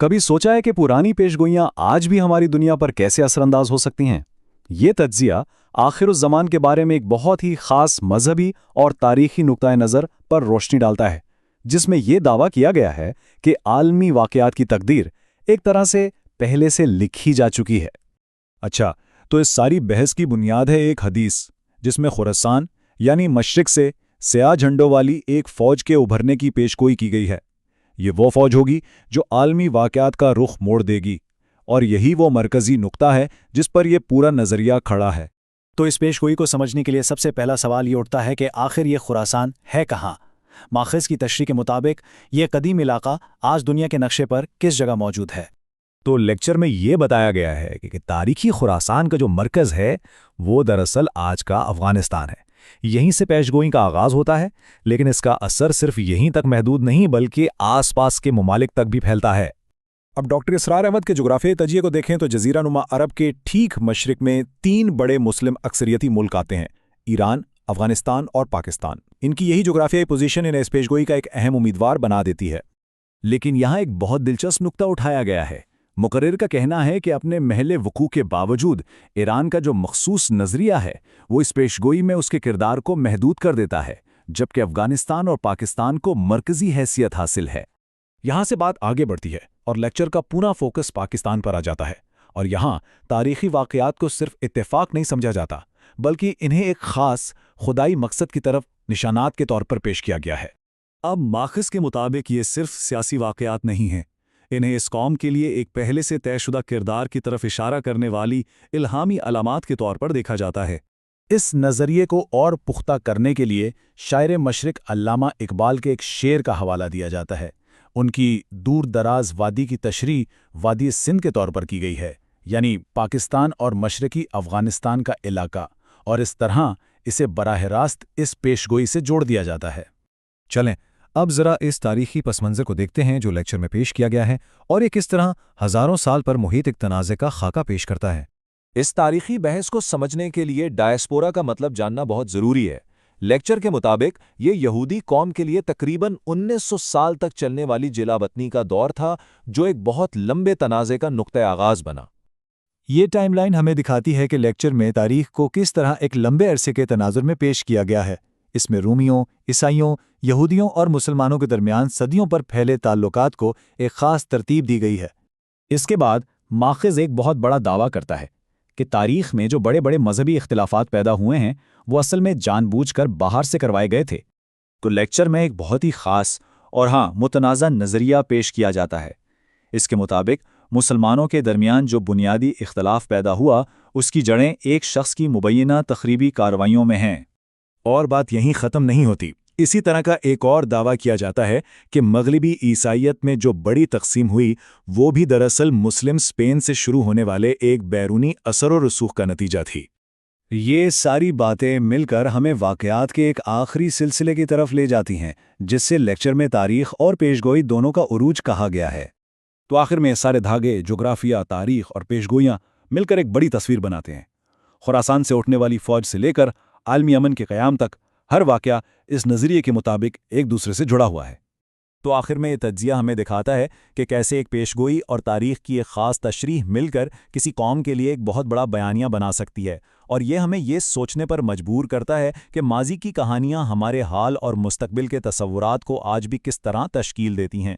کبھی سوچا ہے کہ پرانی پیشگوئیاں آج بھی ہماری دنیا پر کیسے اثر انداز ہو سکتی ہیں؟ یہ تجزیہ آخر الزمان کے بارے میں ایک بہت ہی خاص مذہبی اور تاریخی نقطۂ نظر پر روشنی ڈالتا ہے، جس میں یہ دعویٰ کیا گیا ہے کہ عالمی واقعات کی تقدیر ایک طرح سے پہلے سے لکھی جا چکی ہے۔ اچھا، تو اس ساری بحث کی بنیاد ہے ایک حدیث جس میں خراسان یعنی مشرق سے سیاہ جھنڈوں والی ایک فوج کے ابھرنے کی پیشگوئی کی گئی ہے۔ یہ وہ فوج ہوگی جو عالمی واقعات کا رخ موڑ دے گی، اور یہی وہ مرکزی نقطہ ہے جس پر یہ پورا نظریہ کھڑا ہے۔ تو اس پیشگوئی کو سمجھنے کے لیے سب سے پہلا سوال یہ اٹھتا ہے کہ آخر یہ خراسان ہے کہاں؟ ماخذ کی تشریح کے مطابق یہ قدیم علاقہ آج دنیا کے نقشے پر کس جگہ موجود ہے؟ تو لیکچر میں یہ بتایا گیا ہے کہ تاریخی خراسان کا جو مرکز ہے وہ دراصل آج کا افغانستان ہے۔ یہیں سے پیشگوئی کا آغاز ہوتا ہے، لیکن اس کا اثر صرف یہیں تک محدود نہیں بلکہ آس پاس کے ممالک تک بھی پھیلتا ہے۔ اب ڈاکٹر اسرار احمد کے جغرافیائی تجزیے کو دیکھیں تو جزیرہ نما عرب کے ٹھیک مشرق میں 3 بڑے مسلم اکثریتی ملک آتے ہیں: ایران، افغانستان اور پاکستان۔ ان کی یہی جغرافیائی پوزیشن انہیں اس پیشگوئی کا ایک اہم امیدوار بنا دیتی ہے۔ لیکن یہاں ایک بہت دلچسپ نقطہ اٹھایا گیا ہے۔ مقرر کا کہنا ہے کہ اپنے محل وقوع کے باوجود ایران کا جو مخصوص نظریہ ہے وہ اس پیشگوئی میں اس کے کردار کو محدود کر دیتا ہے، جبکہ افغانستان اور پاکستان کو مرکزی حیثیت حاصل ہے۔ یہاں سے بات آگے بڑھتی ہے اور لیکچر کا پورا فوکس پاکستان پر آ جاتا ہے، اور یہاں تاریخی واقعات کو صرف اتفاق نہیں سمجھا جاتا بلکہ انہیں ایک خاص خدائی مقصد کی طرف نشانات کے طور پر پیش کیا گیا ہے۔ اب ماخذ کے مطابق یہ صرف سیاسی واقعات نہیں ہیں، انہیں اس قوم کے لیے ایک پہلے سے طے شدہ کردار کی طرف اشارہ کرنے والی الہامی علامات کے طور پر دیکھا جاتا ہے۔ اس نظریے کو اور پختہ کرنے کے لیے شاعر مشرق علامہ اقبال کے ایک شعر کا حوالہ دیا جاتا ہے۔ ان کی دور دراز وادی کی تشریح وادی سندھ کے طور پر کی گئی ہے، یعنی پاکستان اور مشرقی افغانستان کا علاقہ، اور اس طرح اسے براہ راست اس پیشگوئی سے جوڑ دیا جاتا ہے۔ چلیں اب ذرا اس تاریخی پس منظر کو دیکھتے ہیں جو لیکچر میں پیش کیا گیا ہے، اور یہ کس طرح ہزاروں سال پر محیط ایک تنازع کا خاکہ پیش کرتا ہے۔ اس تاریخی بحث کو سمجھنے کے لیے ڈائسپورا کا مطلب جاننا بہت ضروری ہے۔ لیکچر کے مطابق یہ یہودی قوم کے لیے تقریباً 1900 سال تک چلنے والی جلا وطنی کا دور تھا، جو ایک بہت لمبے تنازع کا نقطۂ آغاز بنا۔ یہ ٹائم لائن ہمیں دکھاتی ہے کہ لیکچر میں تاریخ کو کس طرح ایک لمبے عرصے کے تناظر میں پیش کیا گیا ہے۔ اس میں رومیوں، عیسائیوں، یہودیوں اور مسلمانوں کے درمیان صدیوں پر پھیلے تعلقات کو ایک خاص ترتیب دی گئی ہے۔ اس کے بعد ماخذ ایک بہت بڑا دعویٰ کرتا ہے کہ تاریخ میں جو بڑے بڑے مذہبی اختلافات پیدا ہوئے ہیں وہ اصل میں جان بوجھ کر باہر سے کروائے گئے تھے۔ تو لیکچر میں ایک بہت ہی خاص اور متنازع نظریہ پیش کیا جاتا ہے۔ اس کے مطابق مسلمانوں کے درمیان جو بنیادی اختلاف پیدا ہوا اس کی جڑیں ایک شخص کی مبینہ تخریبی کارروائیوں میں ہیں۔ اور بات یہیں ختم نہیں ہوتی۔ اسی طرح کا ایک اور دعویٰ کیا جاتا ہے کہ مغربی عیسائیت میں جو بڑی تقسیم ہوئی وہ بھی دراصل مسلم اسپین سے شروع ہونے والے ایک بیرونی اثر و رسوخ کا نتیجہ تھی۔ یہ ساری باتیں مل کر ہمیں واقعات کے ایک آخری سلسلے کی طرف لے جاتی ہیں، جس سے لیکچر میں تاریخ اور پیشگوئی دونوں کا عروج کہا گیا ہے۔ تو آخر میں سارے دھاگے جغرافیہ، تاریخ اور پیشگوئیاں مل کر ایک بڑی تصویر بناتے ہیں۔ خراسان سے اٹھنے والی فوج سے لے کر عالمی امن کے قیام تک ہر واقعہ اس نظریے کے مطابق ایک دوسرے سے جڑا ہوا ہے۔ تو آخر میں یہ تجزیہ ہمیں دکھاتا ہے کہ کیسے ایک پیشگوئی اور تاریخ کی ایک خاص تشریح مل کر کسی قوم کے لیے ایک بہت بڑا بیانیہ بنا سکتی ہے، اور یہ ہمیں یہ سوچنے پر مجبور کرتا ہے کہ ماضی کی کہانیاں ہمارے حال اور مستقبل کے تصورات کو آج بھی کس طرح تشکیل دیتی ہیں۔